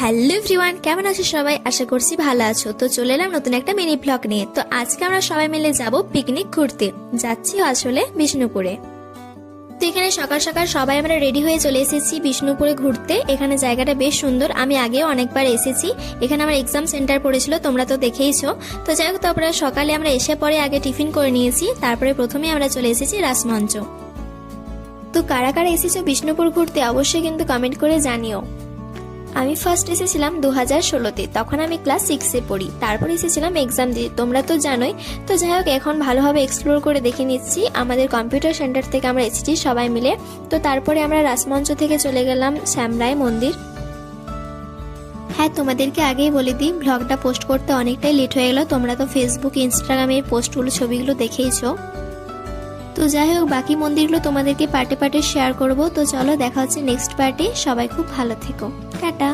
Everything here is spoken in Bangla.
হ্যালো এভরিওয়ান, কেমন আছো সবাই? আশা করছি ভালো আছো। তো চলে এলাম নতুন একটা মিনি ব্লগ নিয়ে। তো আজকে আমরা সবাই মিলে যাব পিকনিক ঘুরতে। যাচ্ছি আসলে বিষ্ণুপুরে। তো এখানে সকাল সকাল সবাই আমরা রেডি হয়ে চলে এসেছি বিষ্ণুপুরে ঘুরতে। এখানে জায়গাটা বেশ সুন্দর, আমি আগেও অনেকবার এসেছি। এখানে আমার এক্সাম সেন্টার পড়েছিল, তোমরা তো দেখেইছো। তো যাই হোক, তারপরে সকালে আমরা এসে পরে আগে টিফিন করে নিয়েছি, তারপরে প্রথমে আমরা চলে এসেছি রাসমঞ্চ। তো কারা কারা এসেছো বিষ্ণুপুর ঘুরতে অবশ্যই কিন্তু কমেন্ট করে জানিও। আমি ফার্স্ট এসেছিলাম 2016-তে, তখন আমি ক্লাস 6-এ পড়ি। তারপর এসেছিলাম এক্সাম দিয়ে, তোমরা তো জানোই। তো যাই হোক, এখন ভালোভাবে এক্সপ্লোর করে দেখে নিচ্ছি। আমাদের কম্পিউটার সেন্টার থেকে আমরা এসেছি সবাই মিলে। তো তারপরে আমরা রাসমঞ্চ থেকে চলে গেলাম শ্যামরায় মন্দির। হ্যাঁ, তোমাদেরকে আগেই বলে দিই, ব্লগটা পোস্ট করতে অনেকটাই লেট হয়ে গেল। তোমরা তো ফেসবুক ইনস্টাগ্রামে পোস্টগুলো ছবিগুলো দেখেইছো। তো যাই হোক, বাকি মন্দিরগুলো তোমাদেরকে পার্টে পার্টে শেয়ার করব। তো চলো, দেখা হচ্ছে নেক্সট পার্টে। সবাই খুব ভালো থেকো, টাটা।